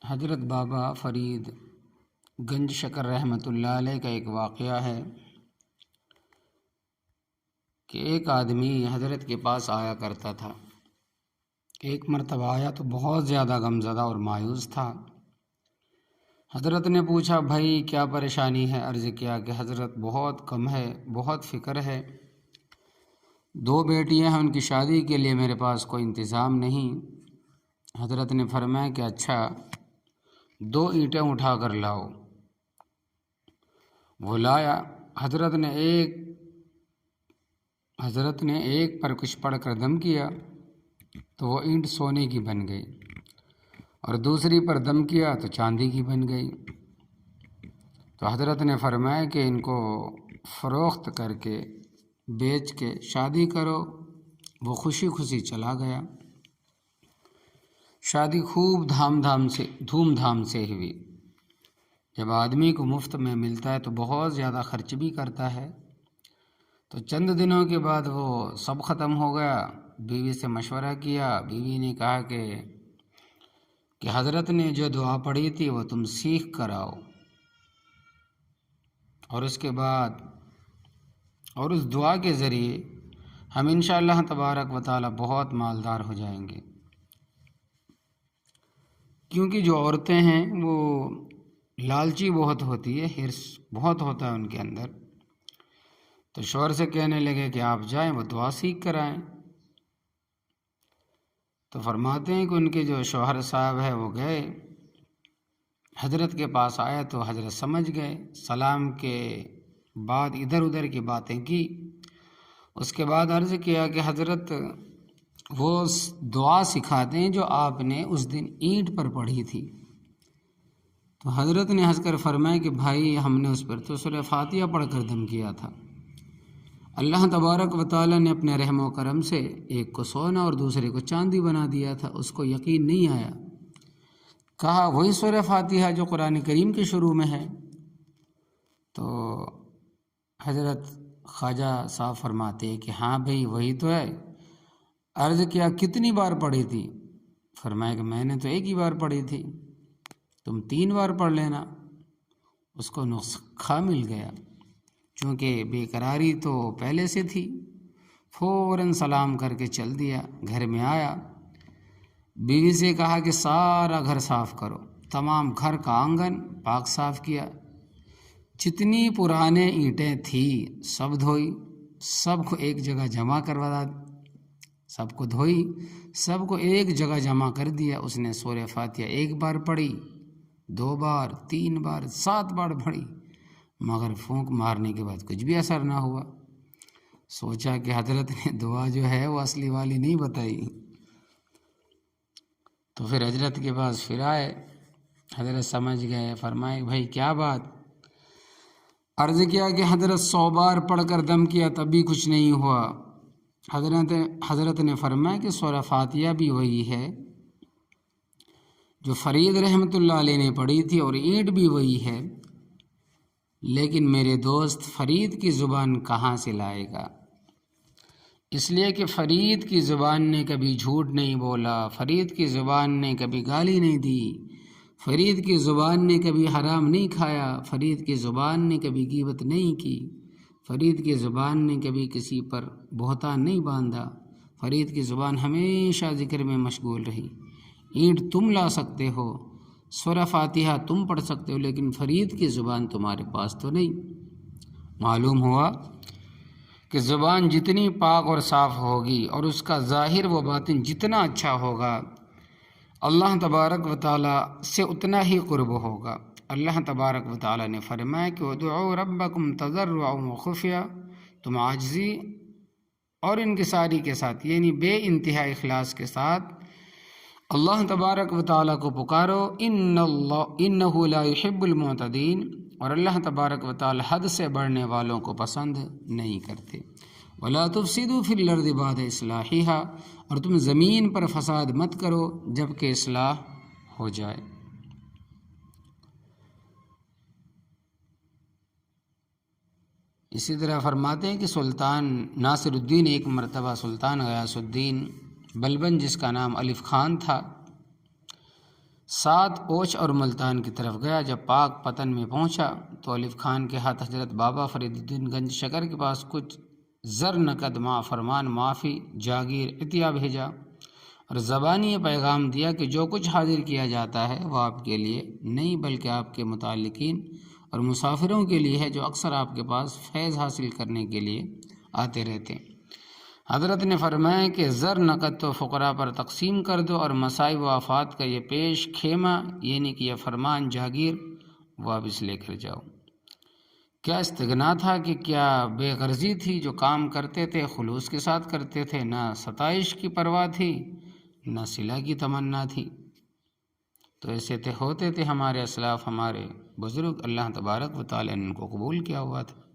حضرت بابا فرید گنج شکر رحمۃ اللہ علیہ کا ایک واقعہ ہے کہ ایک آدمی حضرت کے پاس آیا کرتا تھا۔ ایک مرتبہ آیا تو بہت زیادہ غمزدہ اور مایوس تھا۔ حضرت نے پوچھا، بھائی کیا پریشانی ہے؟ عرض کیا کہ حضرت بہت کم ہے، بہت فکر ہے، 2 بیٹیاں ہیں، ان کی شادی کے لیے میرے پاس کوئی انتظام نہیں۔ حضرت نے فرمایا کہ اچھا 2 اینٹیں اٹھا کر لاؤ۔ وہ لایا۔ حضرت نے ایک پر کچھ پڑھ کر دم کیا تو وہ اینٹ سونے کی بن گئی، اور دوسری پر دم کیا تو چاندی کی بن گئی۔ تو حضرت نے فرمایا کہ ان کو فروخت کر کے بیچ کے شادی کرو۔ وہ خوشی خوشی چلا گیا۔ شادی خوب دھوم دھام سے ہوئی۔ جب آدمی کو مفت میں ملتا ہے تو بہت زیادہ خرچ بھی کرتا ہے۔ تو چند دنوں کے بعد وہ سب ختم ہو گیا۔ بیوی سے مشورہ کیا۔ بیوی نے کہا کہ حضرت نے جو دعا پڑھی تھی وہ تم سیکھ کر آؤ، اور اس کے بعد اور اس دعا کے ذریعے ہم انشاءاللہ تبارک و تعالی بہت مالدار ہو جائیں گے۔ کیونکہ جو عورتیں ہیں وہ لالچی بہت ہوتی ہے، حرص بہت ہوتا ہے ان کے اندر۔ تو شوہر سے کہنے لگے کہ آپ جائیں، وہ دعا سیکھ کر آئیں۔ تو فرماتے ہیں کہ ان کے جو شوہر صاحب ہے وہ گئے، حضرت کے پاس آئے تو حضرت سمجھ گئے۔ سلام کے بعد ادھر ادھر کی باتیں کی۔ اس کے بعد عرض کیا کہ حضرت وہ دعا سکھاتے ہیں جو آپ نے اس دن اینٹ پر پڑھی تھی۔ تو حضرت نے ہنس کر فرمایا کہ بھائی ہم نے اس پر تو سورہ فاتحہ پڑھ کر دم کیا تھا۔ اللہ تبارک و تعالیٰ نے اپنے رحم و کرم سے ایک کو سونا اور دوسرے کو چاندی بنا دیا تھا۔ اس کو یقین نہیں آیا، کہا وہی سورہ فاتحہ جو قرآن کریم کے شروع میں ہے۔ تو حضرت خواجہ صاحب فرماتے کہ ہاں بھائی وہی تو ہے۔ عرض کیا کتنی بار پڑھی تھی؟ فرمایا کہ میں نے تو ایک ہی بار پڑھی تھی، تم 3 بار پڑھ لینا۔ اس کو نسخہ مل گیا، چونکہ بے قراری تو پہلے سے تھی۔ فوراً سلام کر کے چل دیا۔ گھر میں آیا، بیوی سے کہا کہ سارا گھر صاف کرو۔ تمام گھر کا آنگن پاک صاف کیا، جتنی پرانے اینٹیں تھیں سب دھوئی، سب کو ایک جگہ جمع کروا، سب کو دھوئی، سب کو ایک جگہ جمع کر دیا۔ اس نے سورہ فاتحہ 1 بار پڑھی، 2 بار، 3 بار، 7 بار پڑھی، مگر پھونک مارنے کے بعد کچھ بھی اثر نہ ہوا۔ سوچا کہ حضرت نے دعا جو ہے وہ اصلی والی نہیں بتائی۔ تو پھر حضرت کے پاس پھر آئے، حضرت سمجھ گئے، فرمائے بھائی کیا بات؟ عرض کیا کہ حضرت 100 بار پڑھ کر دم کیا تب بھی کچھ نہیں ہوا۔ حضرت نے فرمایا کہ سورہ فاتحہ بھی وہی ہے جو فرید رحمۃ اللہ علیہ نے پڑھی تھی، اور اینٹ بھی وہی ہے، لیکن میرے دوست فرید کی زبان کہاں سے لائے گا؟ اس لیے کہ فرید کی زبان نے کبھی جھوٹ نہیں بولا، فرید کی زبان نے کبھی گالی نہیں دی، فرید کی زبان نے کبھی حرام نہیں کھایا، فرید کی زبان نے کبھی غیبت نہیں کی، فرید کی زبان نے کبھی کسی پر بہتان نہیں باندھا، فرید کی زبان ہمیشہ ذکر میں مشغول رہی۔ اینٹ تم لا سکتے ہو، سورہ فاتحہ تم پڑھ سکتے ہو، لیکن فرید کی زبان تمہارے پاس تو نہیں۔ معلوم ہوا کہ زبان جتنی پاک اور صاف ہوگی اور اس کا ظاہر و باطن جتنا اچھا ہوگا، اللہ تبارک و تعالیٰ سے اتنا ہی قرب ہوگا۔ اللہ تبارک و تعالیٰ نے فرمایا کہ ادعوا ربکم تضرعا وخفیا، تم عاجزی اور انکساری کے ساتھ، یعنی بے انتہا اخلاص کے ساتھ اللہ تبارک و تعالیٰ کو پکارو۔ انہ لا یحب المعتدین، اور اللہ تبارک و تعالیٰ حد سے بڑھنے والوں کو پسند نہیں کرتے۔ ولا تفسدوا فی الارض بعد اصلاحہا، اور تم زمین پر فساد مت کرو جب کہ اصلاح ہو جائے۔ اسی طرح فرماتے ہیں کہ سلطان ناصر الدین ایک مرتبہ سلطان غیاث الدین بلبن، جس کا نام الف خان تھا، ساتھ اوچھ اور ملتان کی طرف گیا۔ جب پاک پتن میں پہنچا تو الف خان کے ہاتھ حضرت بابا فرید الدین گنج شکر کے پاس کچھ زر نقد فرمان معافی جاگیر عطیہ بھیجا اور زبانی یہ پیغام دیا کہ جو کچھ حاضر کیا جاتا ہے وہ آپ کے لیے نہیں بلکہ آپ کے متعلقین اور مسافروں کے لیے ہے جو اکثر آپ کے پاس فیض حاصل کرنے کے لیے آتے رہتے ہیں۔ حضرت نے فرمایا کہ زر نقد تو فقراء پر تقسیم کر دو اور مصائب و آفات کا یہ پیش خیمہ یعنی کہ یہ فرمان جاگیر واپس لے کر جاؤ۔ کیا استغنا تھا کہ کیا بے غرضی تھی؟ جو کام کرتے تھے خلوص کے ساتھ کرتے تھے، نہ ستائش کی پرواہ تھی نہ صلہ کی تمنا تھی۔ تو ایسے ہوتے تھے ہمارے اسلاف، ہمارے بزرگ، اللہ تبارک و تعالی نے ان کو قبول کیا ہوا تھا۔